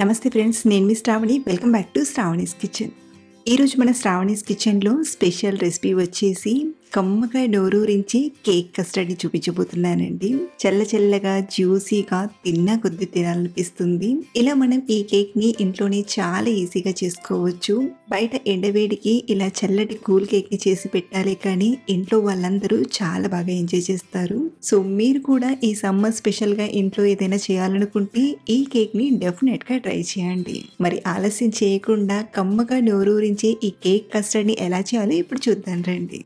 నమస్తే ఫ్రెండ్స్, నేను మీ Sravani. Welcome back to Sravani's kitchen. ఈరోజు మన శ్రావణీస్ కిచెన్లో స్పెషల్ రెసిపీ వచ్చేసి కమ్మగా నోరూరించి కేక్ కస్టర్డ్ని చూపించబోతున్నానండి. చల్లగా జ్యూసీగా తిన్నా కొద్ది తినాలనిపిస్తుంది. ఇలా మనం ఈ కేక్ని ఇంట్లోనే చాలా ఈజీగా చేసుకోవచ్చు. బయట ఎండవేడికి ఇలా చల్లటి కూల్ కేక్ని చేసి పెట్టాలి, కానీ ఇంట్లో వాళ్ళందరూ చాలా బాగా ఎంజాయ్ చేస్తారు. సో మీరు కూడా ఈ సమ్మర్ స్పెషల్గా ఇంట్లో ఏదైనా చేయాలనుకుంటే ఈ కేక్ని డెఫినెట్గా ట్రై చేయండి. మరి ఆలస్యం చేయకుండా కమ్మగా నోరూరించే ఈ కేక్ కస్టర్డ్ని ఎలా చేయాలో ఇప్పుడు చూద్దాం రండి.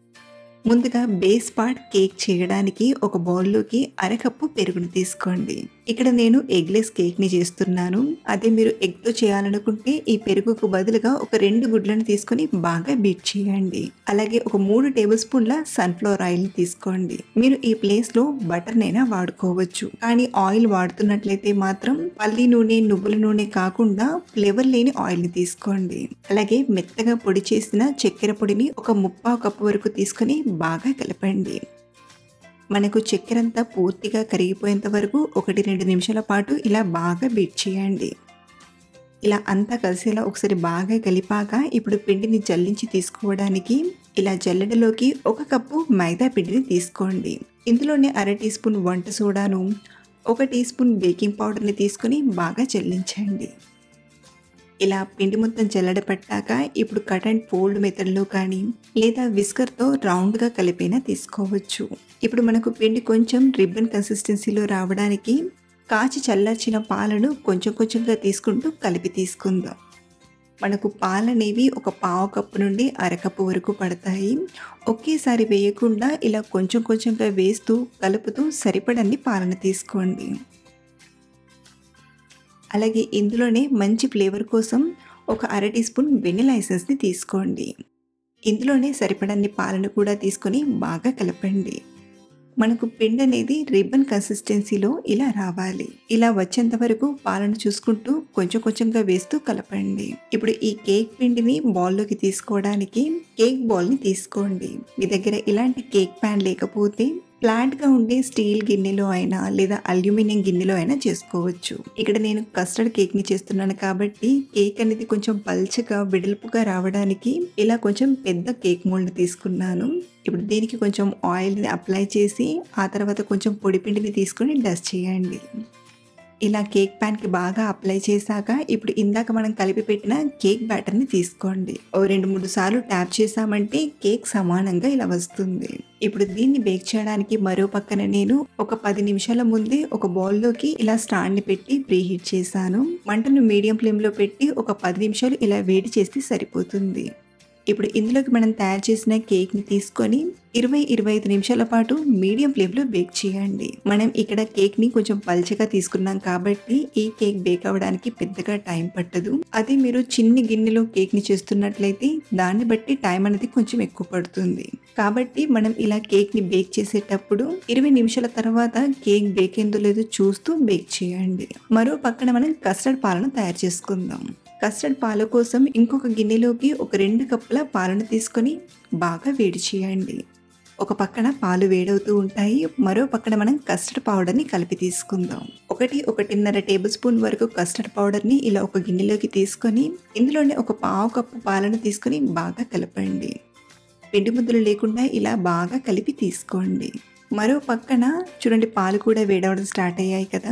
ముందుగా బేస్ పార్ట్ కేక్ చేయడానికి ఒక బౌల్లోకి అరకప్పు పెరుగుని తీసుకోండి. ఇక్కడ నేను ఎగ్లెస్ కేక్ని చేస్తున్నాను. అదే మీరు ఎగ్తో చేయాలనుకుంటే ఈ పెరుగుకు బదులుగా ఒక 2 గుడ్లను తీసుకొని బాగా బీట్ చేయండి. అలాగే ఒక 3 టేబుల్ స్పూన్ల సన్ఫ్లవర్ ఆయిల్ని తీసుకోండి. మీరు ఈ ప్లేస్లో బటర్నైనా వాడుకోవచ్చు, కానీ ఆయిల్ వాడుతున్నట్లయితే మాత్రం పల్లి నూనె, నువ్వుల నూనె కాకుండా ఫ్లేవర్ లేని ఆయిల్ని తీసుకోండి. అలాగే మెత్తగా పొడి చేసిన చక్కెర పొడిని ఒక 1/2 కప్పు వరకు తీసుకొని బాగా కలపండి. మనకు చక్కెర అంతా పూర్తిగా కరిగిపోయేంత వరకు 1-2 నిమిషాల పాటు ఇలా బాగా బీట్ చేయండి. ఇలా అంతా కలిసేలా ఒకసారి బాగా కలిపాక ఇప్పుడు పిండిని జల్లించి తీసుకోవడానికి ఇలా జల్లెడలోకి 1 కప్పు మైదా పిండిని తీసుకోండి. ఇందులోనే 1/2 టీ స్పూన్ వంట సోడాను, 1 టీ స్పూన్ బేకింగ్ పౌడర్ని తీసుకొని బాగా జల్లించండి. ఇలా పిండి మొత్తం జల్లెడ పట్టాక ఇప్పుడు కట్ అండ్ ఫోల్డ్ మెథడ్లో కానీ లేదా విస్కర్తో రౌండ్గా కలిపైనా తీసుకోవచ్చు. ఇప్పుడు మనకు పిండి కొంచెం రిబ్బన్ కన్సిస్టెన్సీలో రావడానికి కాచి చల్లార్చిన పాలను కొంచెంగా తీసుకుంటూ కలిపి తీసుకుందాం. మనకు పాలనేవి ఒక 1/2 కప్పు నుండి 1/2 కప్పు వరకు పడతాయి. ఒకేసారి వేయకుండా ఇలా కొంచెంగా వేస్తూ కలుపుతూ సరిపడన్ని పాలను తీసుకోండి. అలాగే ఇందులోనే మంచి ఫ్లేవర్ కోసం ఒక 1/2 టీ స్పూన్ వెనిలా ఎసెన్స్ని తీసుకోండి. ఇందులోనే సరిపడన్ని పాలను కూడా తీసుకొని బాగా కలపండి. మనకు పిండి అనేది రిబ్బన్ కన్సిస్టెన్సీలో ఇలా రావాలి. ఇలా వచ్చేంత వరకు పాలను చూసుకుంటూ కొంచెంగా వేస్తూ కలపండి. ఇప్పుడు ఈ కేక్ పిండిని బౌల్లోకి తీసుకోవడానికి కేక్ బౌల్ని తీసుకోండి. మీ దగ్గర ఇలాంటి కేక్ ప్యాన్ లేకపోతే ఫ్లాట్గా ఉండే స్టీల్ గిన్నెలో అయినా లేదా అల్యూమినియం గిన్నెలో అయినా చేసుకోవచ్చు. ఇక్కడ నేను కస్టర్డ్ కేక్ని చేస్తున్నాను కాబట్టి కేక్ అనేది కొంచెం పల్చగా వెడల్పుగా రావడానికి ఇలా కొంచెం పెద్ద కేక్ మోల్డ్ తీసుకున్నాను. ఇప్పుడు దీనికి కొంచెం ఆయిల్ని అప్లై చేసి ఆ తర్వాత కొంచెం పొడి పిండిని తీసుకొని డస్ట్ చేయండి. ఇలా కేక్ ప్యాన్కి బాగా అప్లై చేశాక ఇప్పుడు ఇందాక మనం కలిపి పెట్టిన కేక్ బ్యాటర్ని తీసుకోండి. 2-3 సార్లు ట్యాప్ చేసామంటే కేక్ సమానంగా ఇలా వస్తుంది. ఇప్పుడు దీన్ని బేక్ చేయడానికి మరో పక్కన నేను ఒక 10 నిమిషాల ముందే ఒక బౌల్లోకి ఇలా స్టాండ్ని పెట్టి ప్రీహీట్ చేశాను. మంటను మీడియం ఫ్లేమ్లో పెట్టి ఒక 10 నిమిషాలు ఇలా వేడి చేస్తే సరిపోతుంది. ఇప్పుడు ఇందులోకి మనం తయారు చేసిన కేక్ని తీసుకొని 20-25 నిమిషాల పాటు మీడియం ఫ్లేమ్లో బేక్ చేయండి. మనం ఇక్కడ కేక్ని కొంచెం పల్చగా తీసుకున్నాం కాబట్టి ఈ కేక్ బేక్ అవ్వడానికి పెద్దగా టైం పట్టదు. అదే మీరు చిన్ని గిన్నెలో కేక్ని చేస్తున్నట్లయితే దాన్ని బట్టి టైం అనేది కొంచెం ఎక్కువ పడుతుంది. కాబట్టి మనం ఇలా కేక్ని బేక్ చేసేటప్పుడు 20 నిమిషాల తర్వాత కేక్ బేక్ అయిందో లేదో చూస్తూ బేక్ చేయండి. మరో పక్కన మనం కస్టర్డ్ పాలను తయారు చేసుకుందాం. కస్టర్డ్ పాల కోసం ఇంకొక గిన్నెలోకి ఒక 2 కప్పుల పాలను తీసుకొని బాగా వేడి చేయండి. ఒక పక్కన పాలు వేడవుతూ ఉంటాయి, మరో పక్కన మనం కస్టర్డ్ పౌడర్ని కలిపి తీసుకుందాం. 1-1.5 టేబుల్ స్పూన్ వరకు కస్టర్డ్ పౌడర్ని ఇలా ఒక గిన్నెలోకి తీసుకొని ఇందులోనే ఒక 1/2 కప్పు పాలను తీసుకొని బాగా కలపండి. పిండి ముద్దలు లేకుండా ఇలా బాగా కలిపి తీసుకోండి. మరో పక్కన చూడండి, పాలు కూడా వేడవడం స్టార్ట్ అయ్యాయి కదా.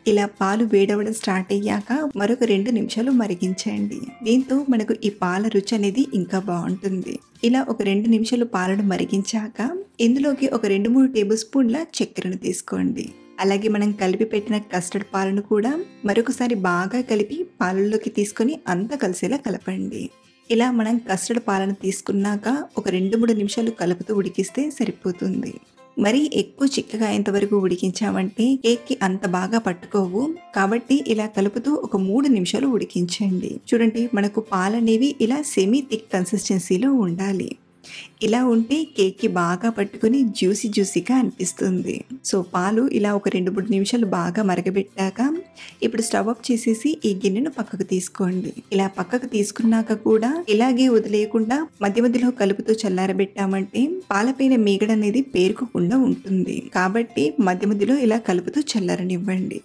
ఇలా పాలు వేడవడం స్టార్ట్ అయ్యాక మరొక 2 నిమిషాలు మరిగించండి. దీంతో మనకు ఈ పాల రుచి అనేది ఇంకా బాగుంటుంది. ఇలా ఒక 2 నిమిషాలు పాలను మరిగించాక ఇందులోకి ఒక 2-3 టేబుల్ స్పూన్ల చక్కెరను తీసుకోండి. అలాగే మనం కలిపి పెట్టిన కస్టర్డ్ పాలను కూడా మరొకసారి బాగా కలిపి పాలల్లోకి తీసుకొని అంతా కలిసేలా కలపండి. ఇలా మనం కస్టర్డ్ పాలను తీసుకున్నాక ఒక 2-3 నిమిషాలు కలుపుతూ ఉడికిస్తే సరిపోతుంది. మరీ ఎక్కువ చిక్కగా అయ్యేంతవరకు ఉడికించామంటే కేక్కి అంత బాగా పట్టుకోవు. కాబట్టి ఇలా కలుపుతూ ఒక 3 నిమిషాలు ఉడికించండి. చూడండి, మనకు పాలనేవి ఇలా సెమీ థిక్ కన్సిస్టెన్సీలో ఉండాలి. ఇలా ఉంటే కేక్కి బాగా పట్టుకొని జ్యూసీగా అనిపిస్తుంది. సో పాలు ఇలా ఒక 2-3 నిమిషాలు బాగా మరగబెట్టాక ఇప్పుడు స్టవ్ ఆఫ్ చేసేసి ఈ గిన్నెను పక్కకు తీసుకోండి. ఇలా పక్కకు తీసుకున్నాక కూడా ఇలాగే వదిలేయకుండా మధ్యలో కలుపుతూ చల్లారబెట్టామంటే పాలపైన మీగడ అనేది పేరుకోకుండా ఉంటుంది. కాబట్టి మధ్యలో ఇలా కలుపుతూ చల్లారనివ్వండి.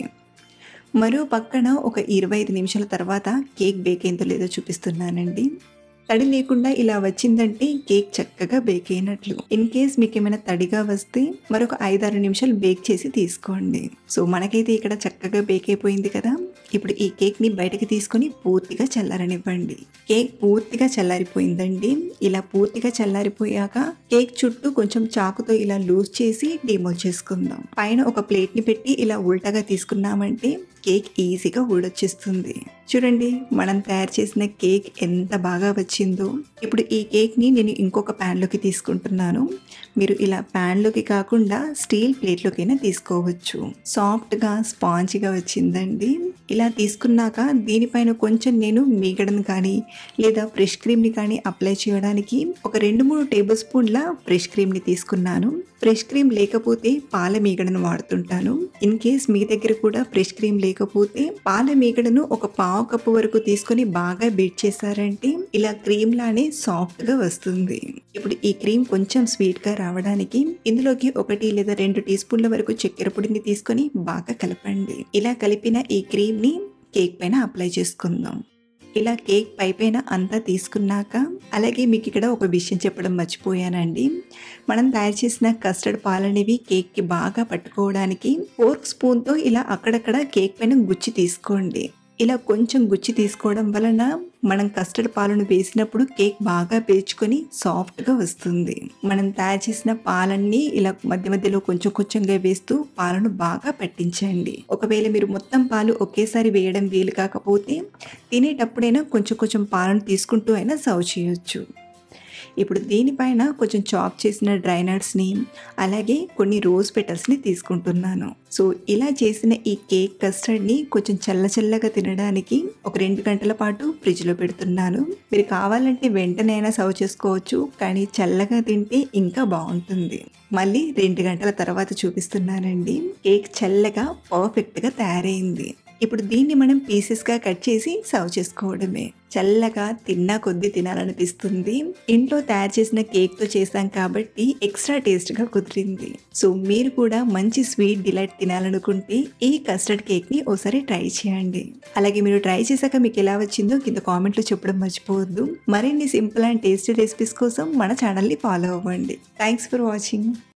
మరో పక్కన ఒక 25 నిమిషాల తర్వాత కేక్ బేక్ అయిందో లేదో చూపిస్తున్నానండి. తడి లేకుండా ఇలా వచ్చిందంటే కేక్ చక్కగా బేక్ అయినట్లు. ఇన్ కేస్ మీకేమైనా తడిగా వస్తే మరొక 5-6 నిమిషాలు బేక్ చేసి తీసుకోండి. సో మనకైతే ఇక్కడ చక్కగా బేక్ అయిపోయింది కదా! ఇప్పుడు ఈ కేక్‌ని బయటకి తీసుకొని పూర్తిగా చల్లారనివ్వండి. కేక్ పూర్తిగా చల్లారిపోయిందండి. ఇలా పూర్తిగా చల్లారిపోయాక కేక్ చుట్టూ కొంచెం చాకుతో ఇలా లూజ్ చేసి డీమోల్డ్ చేసుకుందాం. పైన ఒక ప్లేట్‌ని పెట్టి ఇలా ఉల్టాగా తీసుకున్నామంటే కేక్ ఈజీగా ఊడొచ్చేస్తుంది. చూడండి మనం తయారు చేసిన కేక్ ఎంత బాగా వచ్చిందో. ఇప్పుడు ఈ కేక్‌ని నేను ఇంకొక ప్యాన్‌లోకి తీసుకుంటున్నాను. మీరు ఇలా ప్యాన్‌లోకి కాకుండా స్టీల్ ప్లేట్‌లోకైనా తీసుకోవచ్చు. సాఫ్ట్‌గా, స్పాంజీగా వచ్చిందండి. ఇలా తీసుకున్నాక దీనిపైన కొంచెం నేను మీగడను కానీ లేదా ఫ్రెష్ క్రీమ్‌ని కానీ అప్లై చేయడానికి ఒక 2-3 టేబుల్ స్పూన్ల ఫ్రెష్ క్రీమ్‌ని తీసుకున్నాను. ఫ్రెష్ క్రీమ్ లేకపోతే పాల మీగడను వాడుతుంటాను. ఇన్ కేస్ మీ దగ్గర కూడా ఫ్రెష్ క్రీమ్ లేకపోతే పాల మీగడను ఒక పావు కప్పు వరకు తీసుకొని బాగా బీట్ చేశారంటే ఇలా క్రీమ్ లానే సాఫ్ట్‌గా వస్తుంది. ఇప్పుడు ఈ క్రీమ్ కొంచెం స్వీట్‌గా రావడానికి ఇందులోకి 1 లేదా 2 టీ స్పూన్ల వరకు చక్కెర పొడిని తీసుకొని బాగా కలపండి. ఇలా కలిపిన ఈ క్రీమ్‌ని కేక్ పైన అప్లై చేసుకుందాం. ఇలా కేక్ పైపైన అంతా తీసుకున్నాక అలాగే మీకు ఇక్కడ ఒక విషయం చెప్పడం మర్చిపోయానండి. మనం తయారు చేసిన కస్టర్డ్ పాలనేవి కేక్‌కి బాగా పట్టుకోవడానికి ఫోర్క్ స్పూన్‌తో ఇలా అక్కడక్కడ కేక్ పైన గుచ్చి తీసుకోండి. ఇలా కొంచెం గుచ్చి తీసుకోవడం వలన మనం కస్టర్డ్ పాలను వేసినప్పుడు కేక్ బాగా పేర్చుకొని సాఫ్ట్‌గా వస్తుంది. మనం తయారు చేసిన పాలన్నీ ఇలా మధ్య మధ్యలో కొంచెం కొంచెంగా వేస్తూ పాలను బాగా పట్టించండి. ఒకవేళ మీరు మొత్తం పాలు ఒకేసారి వేయడం వీలు కాకపోతే తినేటప్పుడైనా కొంచెం కొంచెం పాలను తీసుకుంటూ అయినా సర్వ్ చేయొచ్చు. ఇప్పుడు దీనిపైన కొంచెం చాప్ చేసిన డ్రై నట్స్‌ని అలాగే కొన్ని రోజ్ పెటల్స్‌ని తీసుకుంటున్నాను. సో ఇలా చేసిన ఈ కేక్ కస్టర్డ్‌ని కొంచెం చల్లగా తినడానికి ఒక 2 గంటల పాటు ఫ్రిడ్జ్‌లో పెడుతున్నాను. మీరు కావాలంటే వెంటనే అయినా సర్వ్ చేసుకోవచ్చు. కానీ చల్లగా తింటే ఇంకా బాగుంటుంది. మళ్ళీ 2 గంటల తర్వాత చూపిస్తున్నానండి. కేక్ చల్లగా పర్ఫెక్ట్‌గా తయారైంది. ఇప్పుడు దీన్ని మనం పీసెస్‌గా కట్ చేసి సర్వ్ చేసుకోవడమే. చల్లగా తిన్నా కొద్దీ తినాలనిపిస్తుంది. ఇంట్లో తయారు చేసిన కేక్‌తో చేశాం కాబట్టి ఎక్స్ట్రా టేస్ట్‌గా కుదిరింది. సో మీరు కూడా మంచి స్వీట్ డిలైట్ తినాలనుకుంటే ఈ కస్టర్డ్ కేక్‌ని ఓసారి ట్రై చేయండి. అలాగే మీరు ట్రై చేశాక మీకు ఎలా వచ్చిందో కింద కామెంట్‌లో చెప్పడం మర్చిపోవద్దు. మరిన్ని సింపుల్ అండ్ టేస్టీ రెసిపీస్ కోసం మన ఛానల్‌ని ఫాలో అవ్వండి. Thanks for watching.